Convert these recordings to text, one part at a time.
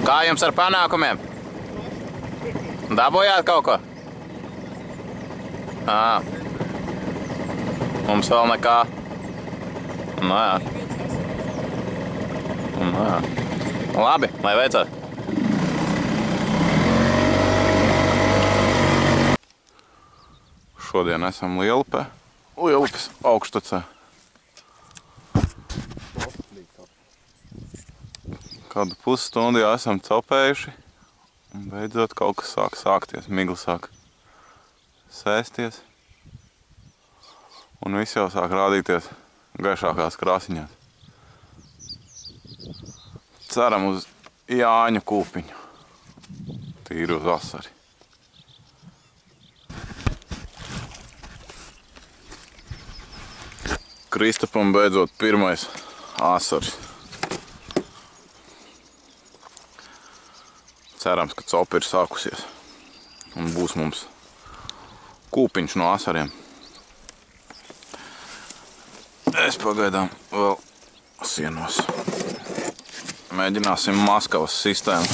Kā jums ar panākumiem? Dabūjāt kaut ko? Mums vēl nekā. Nu jā. Nu jā. Labi, lai veicot. Šodien esam Lielupē. Lielupes augštacē. Kādu pusstundu jau esam copējuši. Un beidzot kaut kas sāk sākties. Migla sāk sēsties. Un viss jau sāk rādīties gaišākās krāsiņās. Ceram uz Jāņu kūpiņu. Tīri uz vasari. Kristapam beidzot pirmais āsaris. Cerams, ka copa ir sākusies un būs mums kūpiņš no āsariem. Es pagaidām vēl sienos. Mēģināsim Maskavas sistēmu.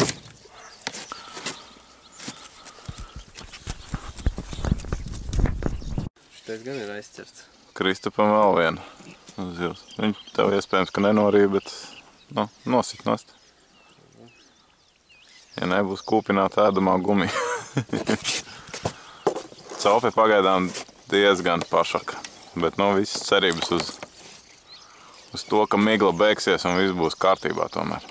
Šitais gan ir aizķerts. Kristapam vēl viena. Viņš tev iespējams, ka nenorīja, bet nosit nost. Ja nebūs kūpināta ēdamā gumija. Cope pagaidām diezgan pašaka. Bet visas cerības uz to, ka migla beigsies un viss būs kārtībā tomēr.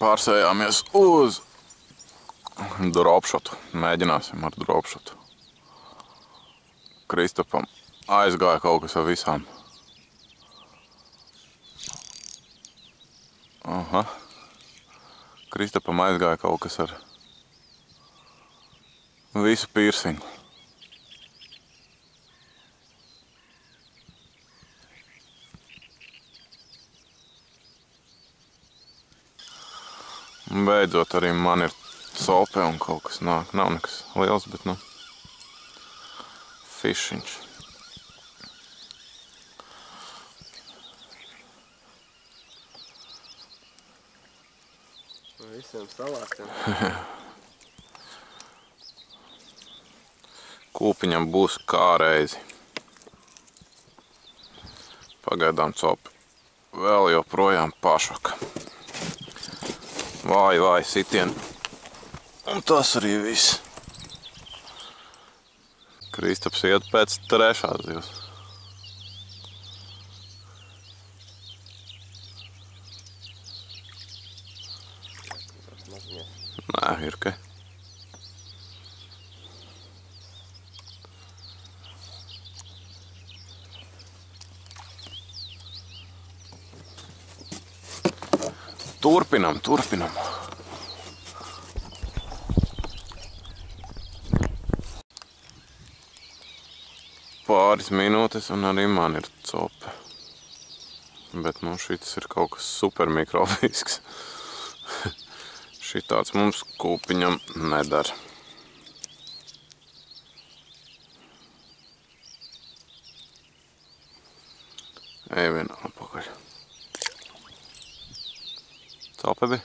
Pārsējāmies uz dropšotu. Mēģināsim ar dropšotu. Kristapam aizgāja kaut kas ar visām. Kristapam aizgāja kaut kas ar visu piercingu. Beidzot arī man ir cope un kaut kas nāk. Nav nekas liels, bet fišiņš. Visiem salātiem. Kūpiņam būs kā reizi. Pagaidām copa vēl joprojām pašaka. Vai sitien. Un tas arī viss. Kristaps iet pēc trešās zivs. Nē, ir ka. Turpinam. Pāris minūtes un arī man ir cope. Bet šitas ir kaut kas super mikrofisks. Šitāds mums kūpiņam nedara. Ej vien apakaļ. Cope bija?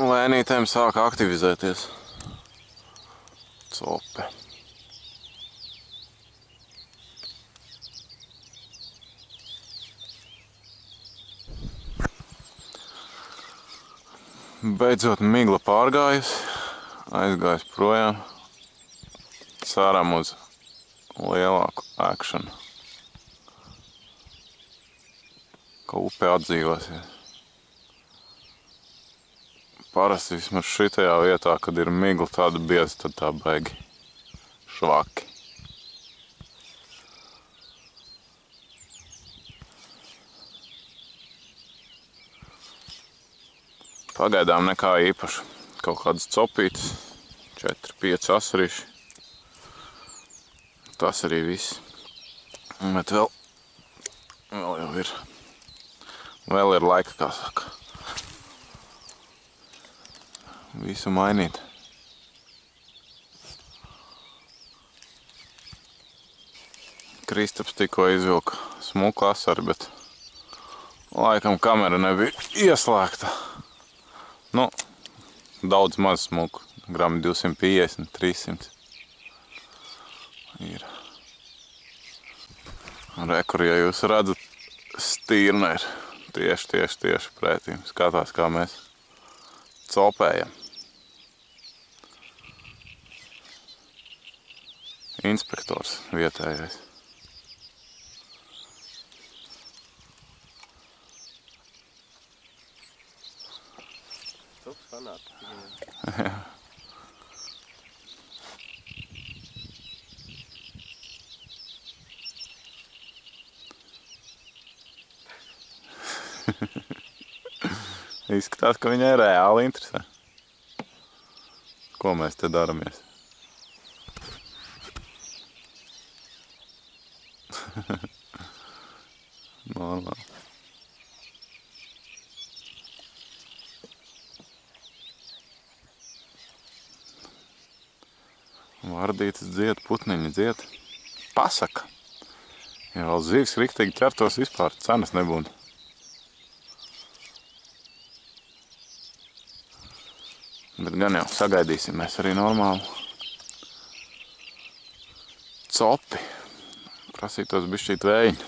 Lēnītēm sāk aktivizēties cope. Beidzot migla pārgājusi, aizgājis projām. Ceram uz lielāku ēkšanu. Ka upe atdzīvosies. Parasti vismaz šitajā vietā, kad ir migla tāda bieza, tad tā baigi švaki. Pagaidām nekā īpaša. kaut kādas copītes, 4-5 asarīši. Tas arī viss. Bet vēl jau ir. Vēl ir laika, kā saka. Visu mainīt. Kristaps tikko izvilka smuku asaru, bet laikam kamera nebija ieslēgta. Nu, daudz maz smuku. Grami 250, 300. Ir. Rekur, ja jūs redzat, stīrna ir tieši pretīm. Skatās, kā mēs copējam. Inspektors vietējais. Cops fanāti. Jā. Izskatās, ka viņai reāli interesē. Ko mēs te daramies? Normāli. Vardītes dzied, putniņi dzied. Pasaka. Ja vēl zivs riktīgi ķertos, vispār cenas nebūtu. Bet gan jau sagaidīsim mēs arī normālu copi. Prasītos bišķīt vējiņu.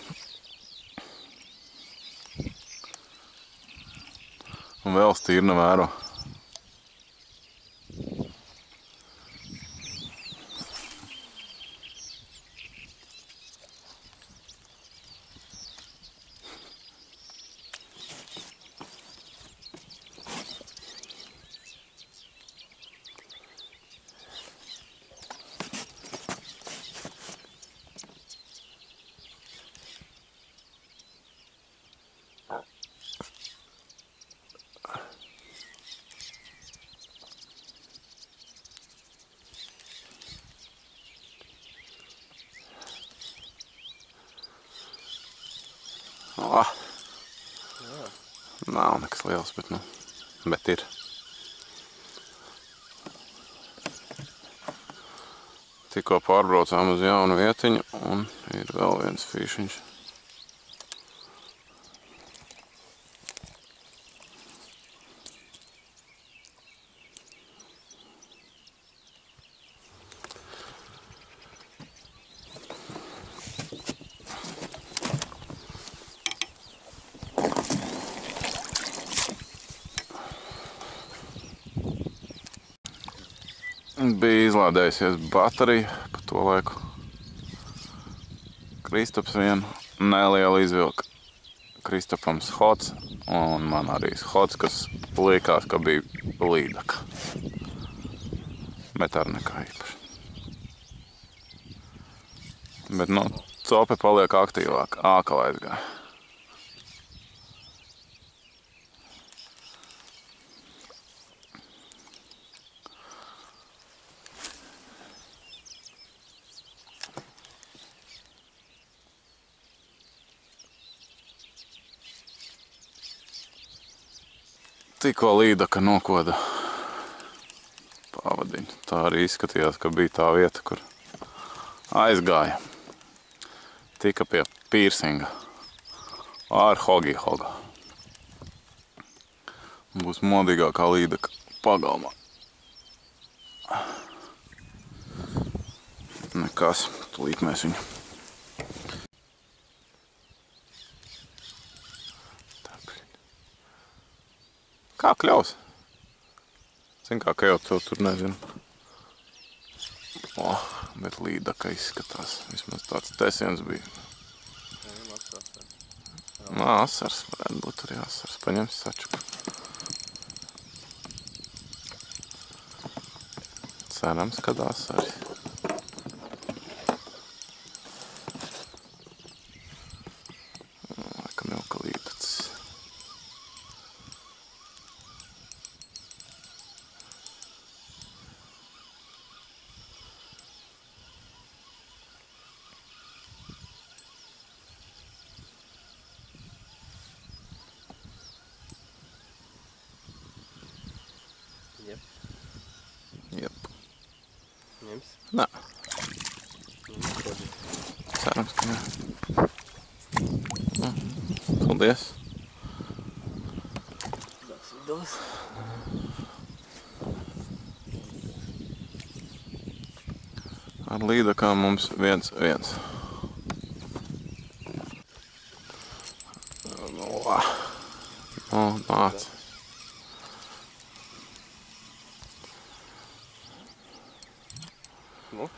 Un vēl stīrna vēro. Nav nekas liels, bet ir. Tikko pārbraucām uz jaunu vietiņu un ir vēl viens fīšiņš. Bija izlādējusies baterija pa to laiku. Kristaps vienu nelielu izvilka. Kristapam schots un man arī schots, kas liekas, ka bija līdaka. Bet ar nekā īpaši. Bet, cope paliek aktīvāk. Ākala aizgāja. Tikko līdaka nokoda pavadiņu. Tā arī izskatījās, ka bija tā vieta, kur aizgāja. Tika pie pīrsinga ar hogi-hoga. Būs modīgākā līdaka pagalmā. Nekas, tūlīt mēs viņu. Kā kļaus? Zin kā, ka jau tev tur nezinu. Bet līdaka izskatās. Vismaz tāds tesiens bija. Asars, varētu būt arī asars. Paņems sačuku. Cerams, kad asari. Laikam jau ka līdacis. protams, ka jā. Paldies. Dos. Ar līdakām mums 1-1. O, nāc. Nu?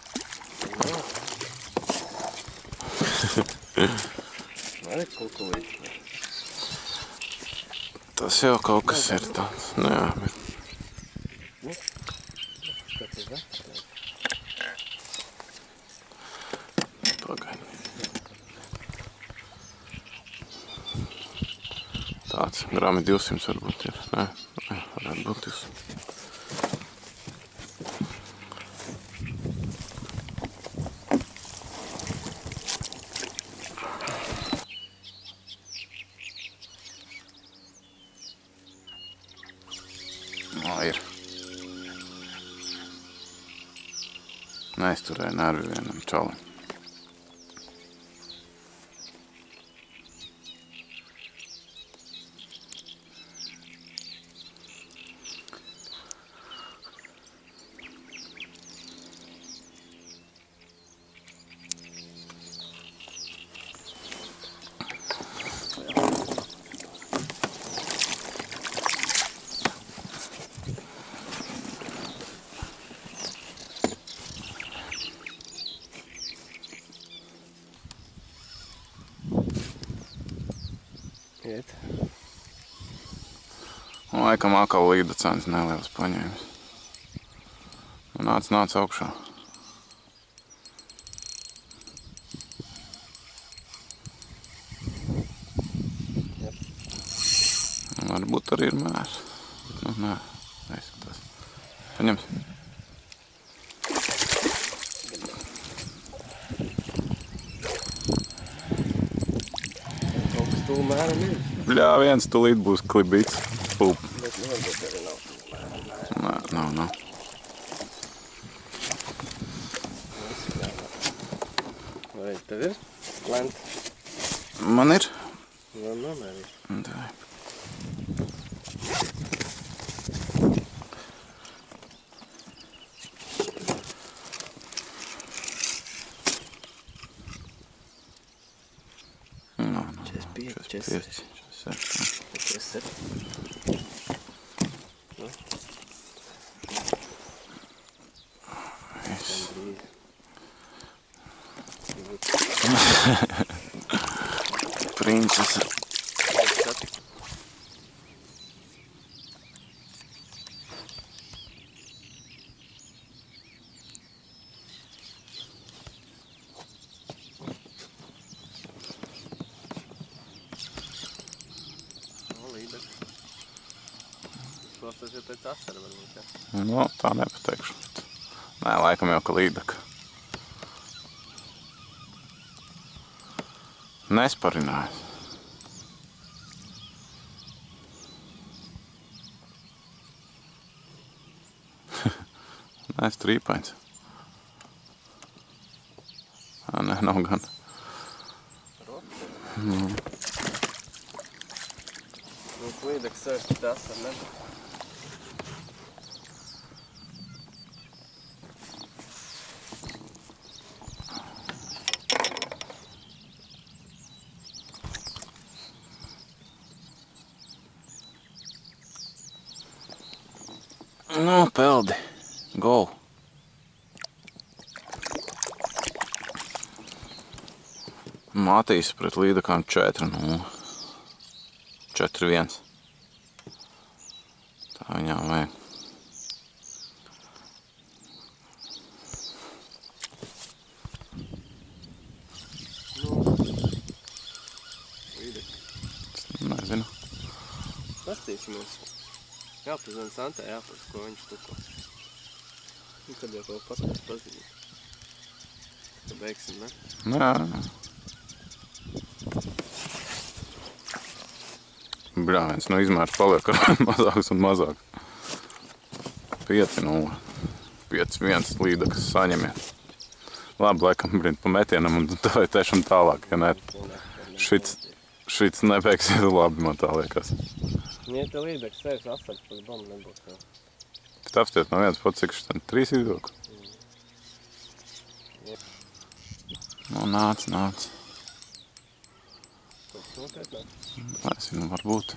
Arī kukulīt. Tas jau kaut kas ir tāds. Nu jā, bet... Kas ir vecais? Pagaidi. Tāds grami 200 varbūt ir. Nē, varētu būt 200. Ir. Neizturēja nervi vienam čalim. Iet. Laikam atkal līdacēns neliels paņēmis. Nāc augšā. Varbūt arī ir mērs. Bet, nu, nē, neizskatās. Paņems. Kaut kas tūl mēram ir. Bļā, viens tūlīt būs klibīts. Pulp. Bet nu varbūt arī nav tūl mēram. Nē, nav. Vai tev ir lenta? Man ir? Man arī. Tā. No, 45, 46. 47. Nu? Viss. Princese. Klausās jau pēc asara varbūt, jā. Nu, tā nepateikšu. Nē, laikam jau ka līdaka. Nesparinājis. Nē, strīpains. Nē, nav gan. Nu, līdaks sēž pēc asara, ne? Nu, peldi. Gol. Matīs pret līdakām 4-0. 4-1. Tā viņām vajag. Līdaks. Nezinu. Pastīsimies. Jāpazina Santai, jāpaz, ko viņš tuko. Un tad jau kaut paskatās pazīmēt. Tad beigsim, ne? Jā. Bļāviens, nu izmērs paliek ar mazāks un mazāk. 5-0. 5-1 līdakas saņemiet. Labi, laikam brīd pa metienam un tā tiešām tālāk, ja ne. Šits nebeigs labi, man tā liekas. Ja te līdeks sevis asars, pēc bomba nebūs. Apstiet no vienas pats, cik šitien 3 izvilku. Nu, nāc. Es zinu, varbūt.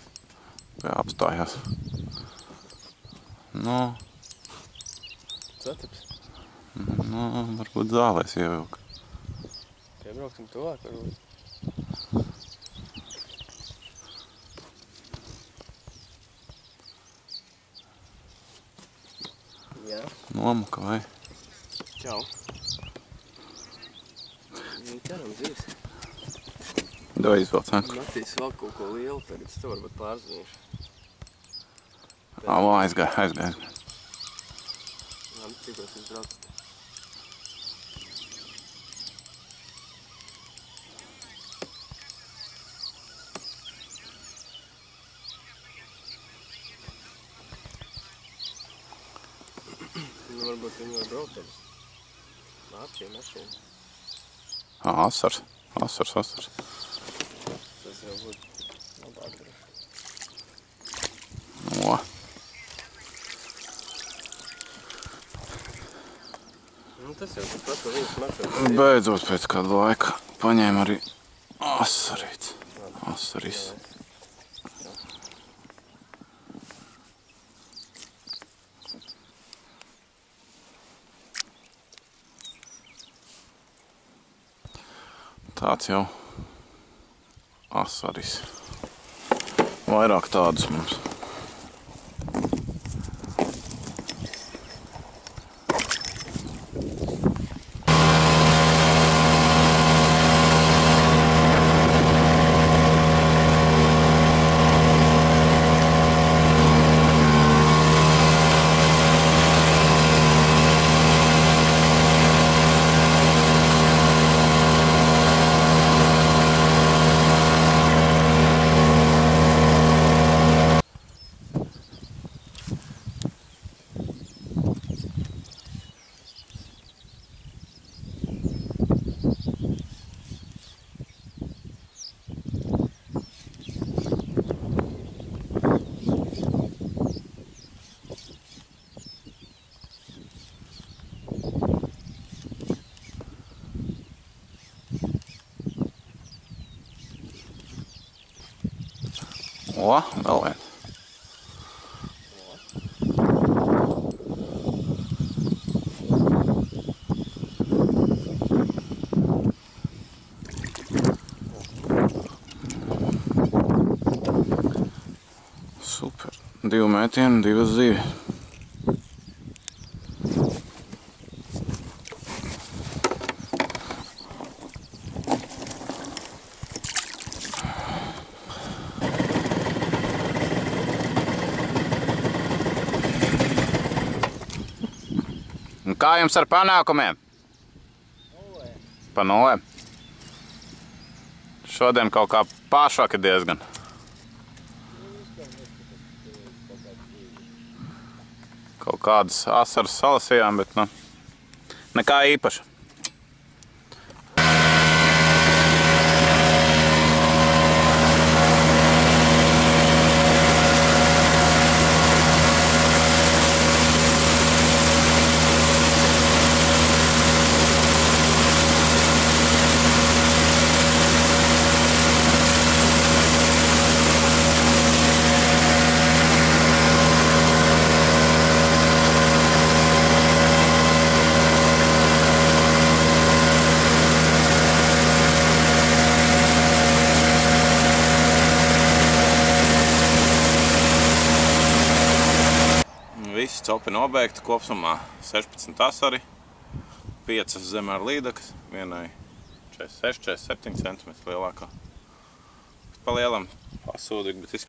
Apstājās. Nu. Satips? Nu, varbūt zālēs ievilku. Piebrauksim tuvāk, varbūt. Jā. Nomuka vai? Čau. Viņi ķeram dzīves. Dod izvēl cenku. Matīs vēl kaut ko lielu, tagad es to varbūt pārzināšu. Aizgāja. Labi, cikos jūs braucat? Nu, varbūt viņi var braukt ar mārķiem, mašīnu. Asars. Tas jau būtu labāk droši. No. Nu, tas jau pat pa viņas maksāt. Beidzot pēc kādu laiku paņēma arī asaris. Tāds jau asaris. Vairāk tādus mums. O, vēl vien. Super. 2 metieni, 2 zivi. Kā jums ar panākumiem? Pa 0. Šodien kaut kā pāršvaki diezgan. Kaut kādas asaras salasījām, bet nekā īpaša. Visi copi nobeigti, kopsumā 16 asari, 5 zemē ar līdakas, vienai 46-47 cm lielākā. Pa lielam pasūdīgi, bet